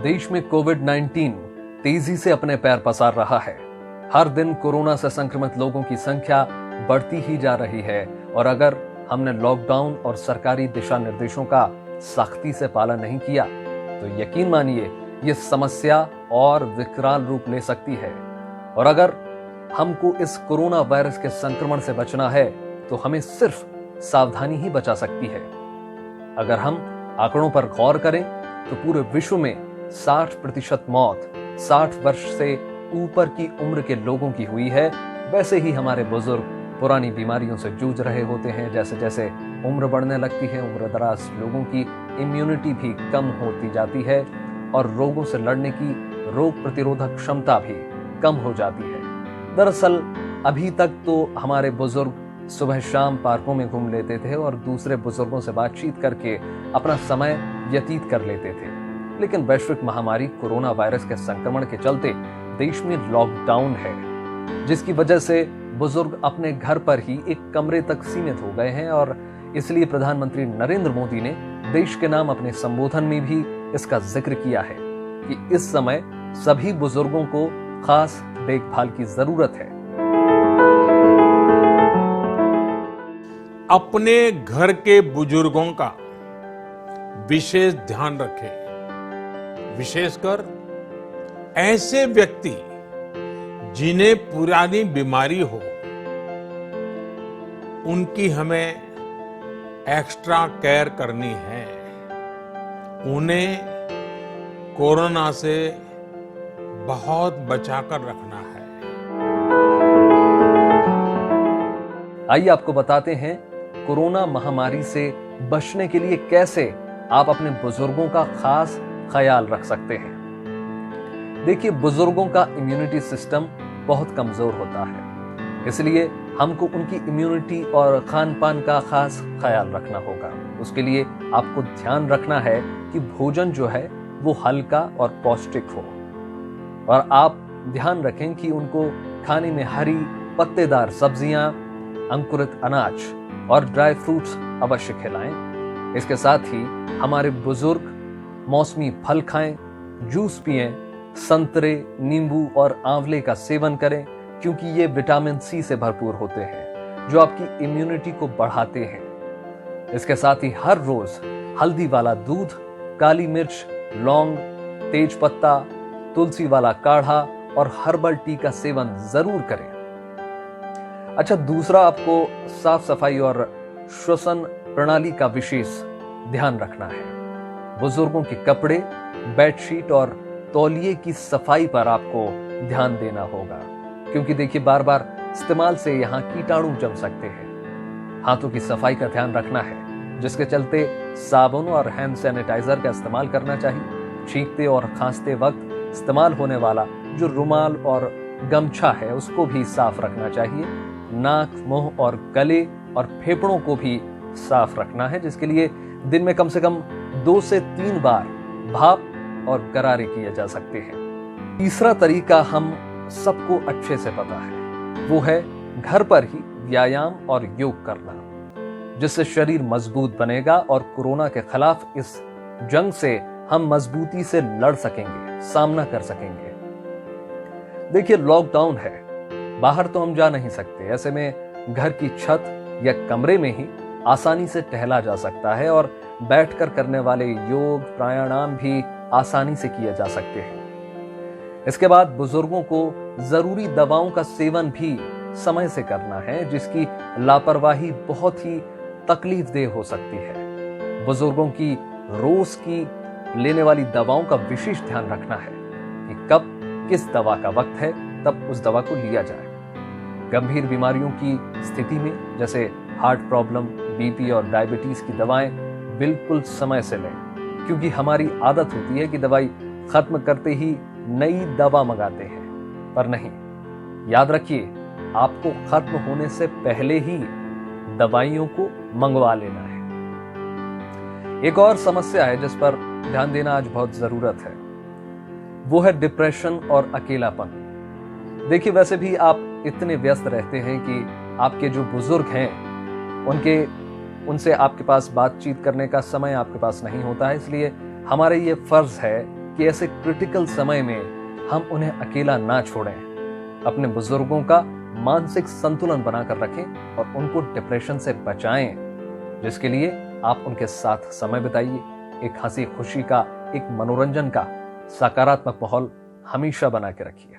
देश में कोविड-19 तेजी से अपने पैर पसार रहा है। हर दिन कोरोना से संक्रमित लोगों की संख्या बढ़ती ही जा रही है और अगर हमने लॉकडाउन और सरकारी दिशा निर्देशों का सख्ती से पालन नहीं किया तो यकीन मानिए ये समस्या और विकराल रूप ले सकती है। और अगर हमको इस कोरोना वायरस के संक्रमण से बचना है तो हमें सिर्फ सावधानी ही बचा सकती है। अगर हम आंकड़ों पर गौर करें तो पूरे विश्व में 60% मौत 60 वर्ष से ऊपर की उम्र के लोगों की हुई है। वैसे ही हमारे बुजुर्ग पुरानी बीमारियों से जूझ रहे होते हैं। जैसे जैसे उम्र बढ़ने लगती है, उम्र दराज लोगों की इम्यूनिटी भी कम होती जाती है और रोगों से लड़ने की रोग प्रतिरोधक क्षमता भी कम हो जाती है। दरअसल अभी तक तो हमारे बुजुर्ग सुबह शाम पार्कों में घूम लेते थे और दूसरे बुजुर्गों से बातचीत करके अपना समय व्यतीत कर लेते थे। लेकिन वैश्विक महामारी कोरोना वायरस के संक्रमण के चलते देश में लॉकडाउन है, जिसकी वजह से बुजुर्ग अपने घर पर ही एक कमरे तक सीमित हो गए हैं और इसलिए प्रधानमंत्री नरेंद्र मोदी ने देश के नाम अपने संबोधन में भी इसका जिक्र किया है कि इस समय सभी बुजुर्गों को खास देखभाल की जरूरत है। अपने घर के बुजुर्गों का विशेष ध्यान रखें, विशेषकर ऐसे व्यक्ति जिन्हें पुरानी बीमारी हो, उनकी हमें एक्स्ट्रा केयर करनी है। उन्हें कोरोना से बहुत बचाकर रखना है। आइए आपको बताते हैं कोरोना महामारी से बचने के लिए कैसे आप अपने बुजुर्गों का खास ख्याल रख सकते हैं। देखिए, बुजुर्गों का इम्यूनिटी सिस्टम बहुत कमजोर होता है, इसलिए हमको उनकी इम्यूनिटी और खान पान का खास ख्याल रखना होगा। उसके लिए आपको ध्यान रखना है कि भोजन जो है वो हल्का और पौष्टिक हो और आप ध्यान रखें कि उनको खाने में हरी पत्तेदार सब्जियां, अंकुरित अनाज और ड्राई फ्रूट्स अवश्य खिलाएं। इसके साथ ही हमारे बुजुर्ग मौसमी फल खाएं, जूस पिएं, संतरे, नींबू और आंवले का सेवन करें क्योंकि ये विटामिन सी से भरपूर होते हैं जो आपकी इम्यूनिटी को बढ़ाते हैं। इसके साथ ही हर रोज हल्दी वाला दूध, काली मिर्च, लौंग, तेज पत्ता, तुलसी वाला काढ़ा और हर्बल टी का सेवन जरूर करें। अच्छा, दूसरा आपको साफ सफाई और श्वसन प्रणाली का विशेष ध्यान रखना है। बुजुर्गों के कपड़े, बेडशीट और तौलिए की सफाई पर आपको ध्यान देना होगा क्योंकि देखिए बार बार इस्तेमाल से यहाँ कीटाणु जम सकते हैं। हाथों की सफाई का ध्यान रखना है, जिसके चलते साबुन और हैंड सैनिटाइजर का इस्तेमाल करना चाहिए। छींकते और खांसते वक्त इस्तेमाल होने वाला जो रुमाल और गमछा है उसको भी साफ रखना चाहिए। नाक, मुंह और गले और फेफड़ों को भी साफ रखना है, जिसके लिए दिन में कम से कम 2 से 3 बार भाप और गरारे किए जा सकते हैं। तीसरा तरीका हम सबको अच्छे से पता है, वो है घर पर ही व्यायाम और योग करना, जिससे शरीर मजबूत बनेगा और कोरोना के खिलाफ इस जंग से हम मजबूती से लड़ सकेंगे, सामना कर सकेंगे। देखिए, लॉकडाउन है, बाहर तो हम जा नहीं सकते। ऐसे में घर की छत या कमरे में ही आसानी से टहला जा सकता है और बैठकर करने वाले योग, प्राणायाम भी आसानी से किए जा सकते हैं। इसके बाद बुजुर्गों को जरूरी दवाओं का सेवन भी समय से करना है, जिसकी लापरवाही बहुत ही तकलीफदेह हो सकती है। बुजुर्गों की रोज की लेने वाली दवाओं का विशेष ध्यान रखना है कि कब किस दवा का वक्त है तब उस दवा को लिया जाए। गंभीर बीमारियों की स्थिति में जैसे हार्ट प्रॉब्लम, बीपी और डायबिटीज की दवाएं बिल्कुल समय से लें क्योंकि हमारी आदत होती है कि दवाई खत्म करते ही नई दवा मंगाते हैं, पर नहीं। याद रखिए, आपको खत्म होने से पहले ही दवाइयों को मंगवा लेना है। एक और समस्या है जिस पर ध्यान देना आज बहुत जरूरत है, वो है डिप्रेशन और अकेलापन। देखिए, वैसे भी आप इतने व्यस्त रहते हैं कि आपके जो बुजुर्ग हैं उनसे आपके पास बातचीत करने का समय आपके पास नहीं होता है। इसलिए हमारे ये फर्ज है कि ऐसे क्रिटिकल समय में हम उन्हें अकेला ना छोड़ें। अपने बुजुर्गों का मानसिक संतुलन बनाकर रखें और उनको डिप्रेशन से बचाएं, जिसके लिए आप उनके साथ समय बिताइए। एक हंसी खुशी का, एक मनोरंजन का सकारात्मक माहौल हमेशा बना के रखिए।